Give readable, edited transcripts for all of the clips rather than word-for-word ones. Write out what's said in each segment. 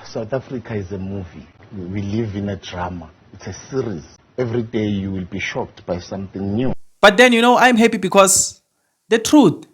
South Africa is a movie. We live in a drama. It's a series. Every day you will be shocked by something new. But then, I'm happy because the truth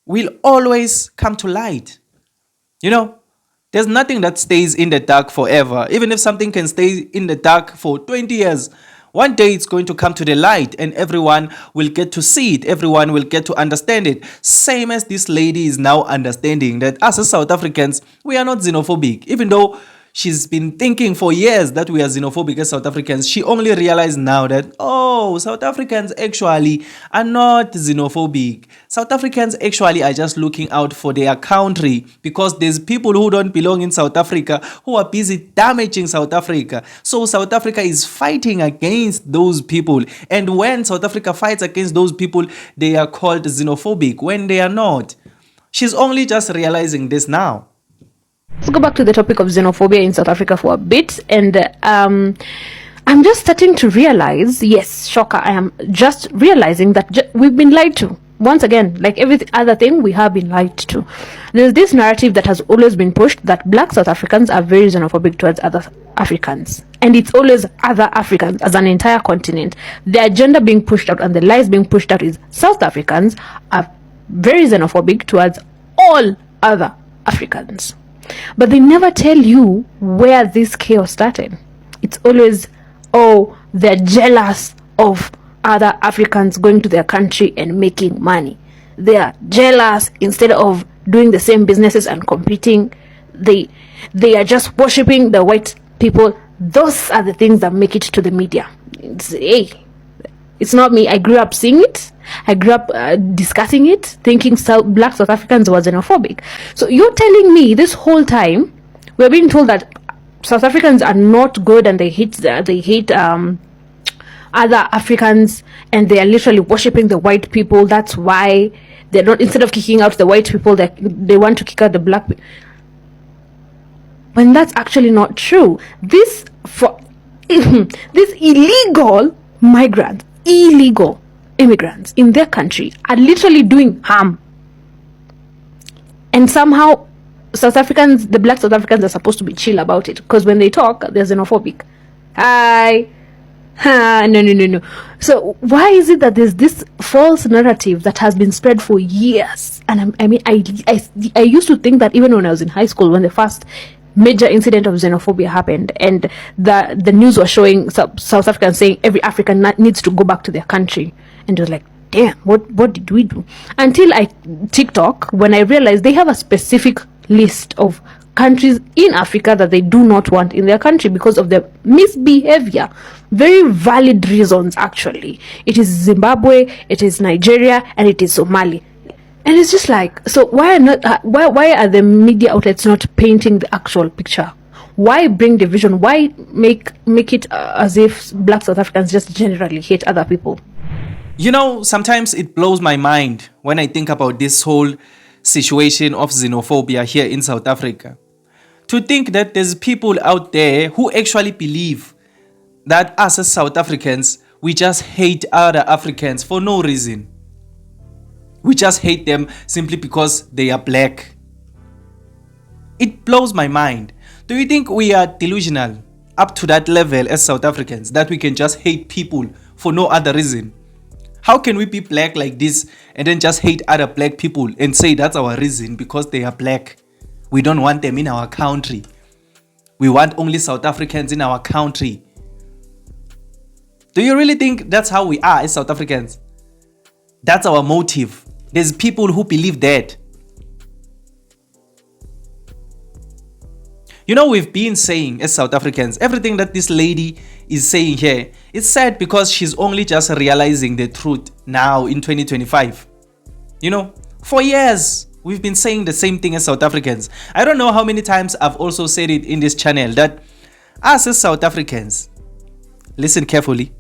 will always come to light. There's nothing that stays in the dark forever. Even if something can stay in the dark for 20 years, one day it's going to come to the light and everyone will get to see it. Everyone will get to understand it. Same as this lady is now understanding that us as South Africans, we are not xenophobic. Even though she's been thinking for years that we are xenophobic as South Africans, she only realized now that, South Africans actually are not xenophobic. South Africans actually are just looking out for their country because there's people who don't belong in South Africa who are busy damaging South Africa. So South Africa is fighting against those people. And when South Africa fights against those people, they are called xenophobic when they are not. She's only just realizing this now. Let's go back to the topic of xenophobia in South Africa for a bit. And I'm just starting to realize, yes, shocker, I am just realizing that we've been lied to. Once again, like every other thing, we have been lied to. There's this narrative that has always been pushed that black South Africans are very xenophobic towards other Africans. And it's always other Africans as an entire continent. The agenda being pushed out and the lies being pushed out is South Africans are very xenophobic towards all other Africans. But they never tell you where this chaos started. It's always, they're jealous of other Africans going to their country and making money. They are jealous instead of doing the same businesses and competing. They are just worshipping the white people. Those are the things that make it to the media. It's not me. I grew up seeing it. I grew up discussing it, thinking black South Africans were xenophobic. So you're telling me this whole time we're being told that South Africans are not good and they hate other Africans and they are literally worshipping the white people. That's why they're not, instead of kicking out the white people, they want to kick out the black people. When that's actually not true. This illegal migrants, illegal immigrants in their country are literally doing harm. And somehow South Africans, the black South Africans, are supposed to be chill about it because when they talk, they're xenophobic. No. So why is it that there's this false narrative that has been spread for years? And I used to think that even when I was in high school, when the first major incident of xenophobia happened and the news was showing South Africans saying every African needs to go back to their country, and it was like, damn, what did we do? Until TikTok, when I realized they have a specific list of countries in Africa that they do not want in their country because of their misbehavior. Very valid reasons, actually. It is Zimbabwe, it is Nigeria, and it is Somali. And it's just like, so why are the media outlets not painting the actual picture? Why bring division? Why make it as if black South Africans just generally hate other people? Sometimes it blows my mind when I think about this whole situation of xenophobia here in South Africa. To think that there's people out there who actually believe that us as South Africans, we just hate other Africans for no reason. We just hate them simply because they are black. It blows my mind. Do you think we are delusional up to that level as South Africans that we can just hate people for no other reason? How can we be black like this and then just hate other black people and say that's our reason because they are black? We don't want them in our country. We want only South Africans in our country. Do you really think that's how we are as South Africans? That's our motive. There's people who believe that. We've been saying as South Africans, everything that this lady is saying here, it's sad because she's only just realizing the truth now in 2025. For years, we've been saying the same thing as South Africans. I don't know how many times I've also said it in this channel that us as South Africans, listen carefully,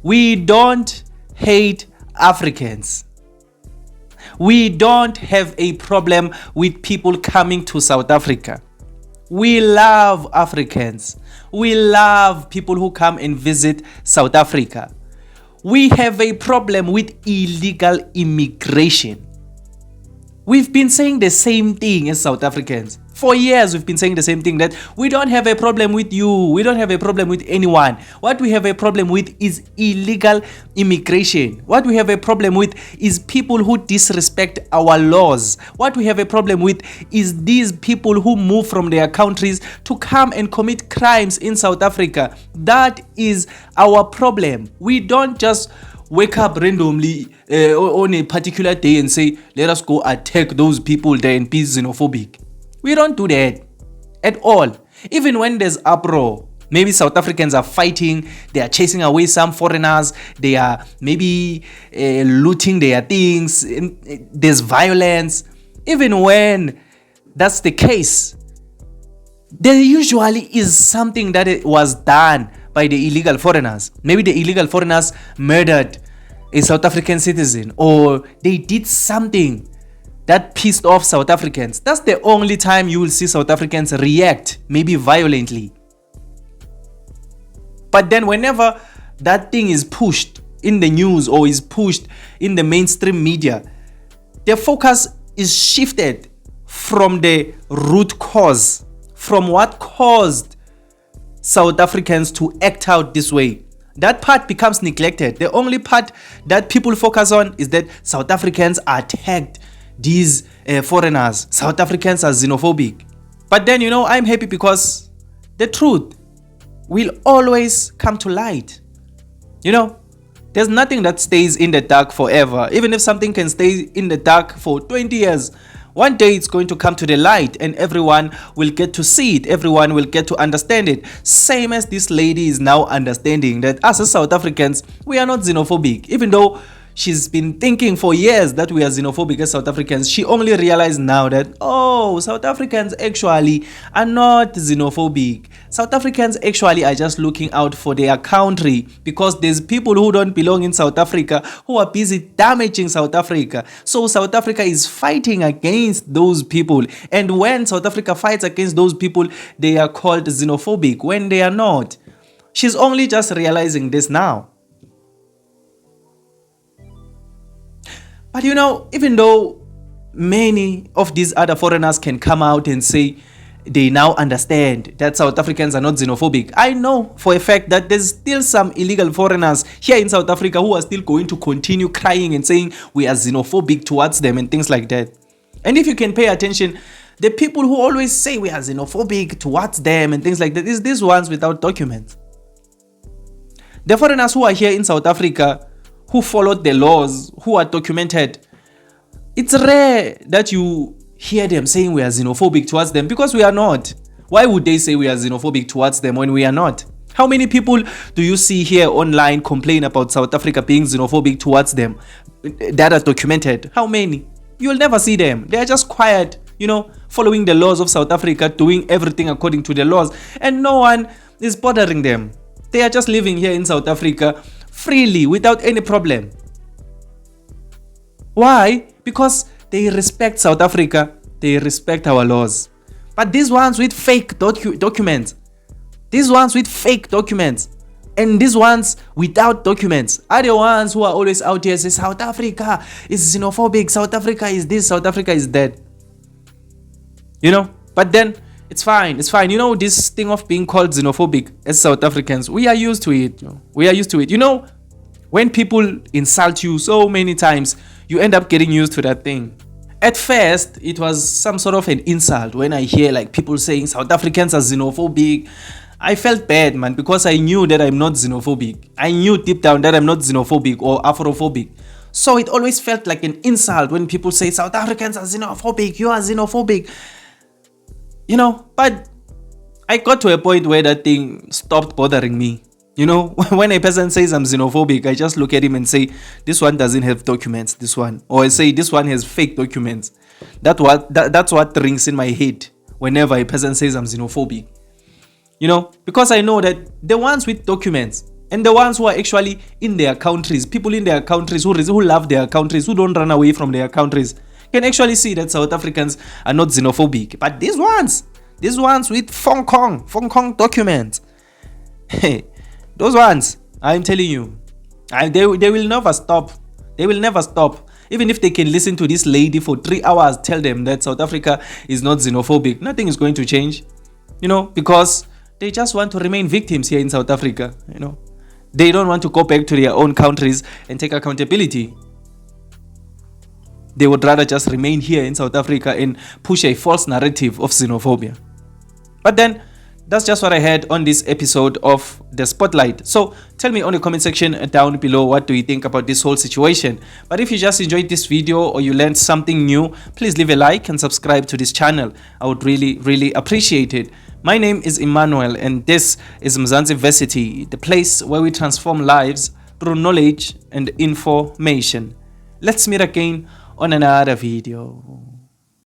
we don't hate Africans. We don't have a problem with people coming to South Africa. We love Africans. We love people who come and visit South Africa. We have a problem with illegal immigration. We've been saying the same thing as South Africans. For years, we've been saying the same thing, that we don't have a problem with you. We don't have a problem with anyone. What we have a problem with is illegal immigration. What we have a problem with is people who disrespect our laws. What we have a problem with is these people who move from their countries to come and commit crimes in South Africa. That is our problem. We don't just wake up randomly on a particular day and say, let us go attack those people there and be xenophobic. We don't do that at all. Even when there's uproar, maybe South Africans are fighting, they are chasing away some foreigners, they are maybe looting their things, there's violence. Even when that's the case, there usually is something that was done by the illegal foreigners. Maybe the illegal foreigners murdered a South African citizen, or they did something that pissed off South Africans. That's the only time you will see South Africans react, maybe violently. But then whenever that thing is pushed in the news or is pushed in the mainstream media, the focus is shifted from the root cause, from what caused South Africans to act out this way. That part becomes neglected. The only part that people focus on is that South Africans attacked these foreigners. South Africans are xenophobic. But then, I'm happy because the truth will always come to light. There's nothing that stays in the dark forever. Even if something can stay in the dark for 20 years, one day it's going to come to the light and everyone will get to see it. Everyone will get to understand it. Same as this lady is now understanding that us as South Africans, we are not xenophobic. Even though she's been thinking for years that we are xenophobic as South Africans, she only realized now that, South Africans actually are not xenophobic. South Africans actually are just looking out for their country, because there's people who don't belong in South Africa who are busy damaging South Africa. So South Africa is fighting against those people. And when South Africa fights against those people, they are called xenophobic when they are not. She's only just realizing this now. But even though many of these other foreigners can come out and say they now understand that South Africans are not xenophobic, I know for a fact that there's still some illegal foreigners here in South Africa who are still going to continue crying and saying we are xenophobic towards them and things like that. And if you can pay attention, the people who always say we are xenophobic towards them and things like that is these ones without documents. The foreigners who are here in South Africa, who followed the laws, who are documented, it's rare that you hear them saying we are xenophobic towards them, because we are not. Why would they say we are xenophobic towards them when we are not? How many people do you see here online complain about South Africa being xenophobic towards them that are documented? How many? You'll never see them. They are just quiet, following the laws of South Africa, doing everything according to the laws, and no one is bothering them. They are just living here in South Africa freely, without any problem. Why? Because they respect South Africa, they respect our laws. But these ones with fake documents, and these ones without documents are the ones who are always out here saying South Africa is xenophobic, South Africa is this, South Africa is that. But then it's fine. This thing of being called xenophobic as South Africans, we are used to it. When people insult you so many times, you end up getting used to that thing. At first, it was some sort of an insult when I hear people saying South Africans are xenophobic. I felt bad, man, because I knew that I'm not xenophobic. I knew deep down that I'm not xenophobic or Afrophobic. So it always felt like an insult when people say South Africans are xenophobic, you are xenophobic. But I got to a point where that thing stopped bothering me. When a person says I'm xenophobic, I just look at him and say, this one doesn't have documents, this one. Or I say, this one has fake documents. That's what rings in my head whenever a person says I'm xenophobic. Because I know that the ones with documents and the ones who are actually in their countries, people in their countries who love their countries, who don't run away from their countries, can actually see that South Africans are not xenophobic. But these ones with Hong Kong documents, those ones, I'm telling you, they will never stop. They will never stop. Even if they can listen to this lady for 3 hours, tell them that South Africa is not xenophobic, nothing is going to change, because they just want to remain victims here in South Africa, They don't want to go back to their own countries and take accountability. They would rather just remain here in South Africa and push a false narrative of xenophobia. But then, that's just what I had on this episode of The Spotlight. So tell me on the comment section down below, what do you think about this whole situation? But if you just enjoyed this video or you learned something new, please leave a like and subscribe to this channel. I would really appreciate it. My name is Emmanuel and this is Mzansi Versity, the place where we transform lives through knowledge and information. Let's meet again on another video.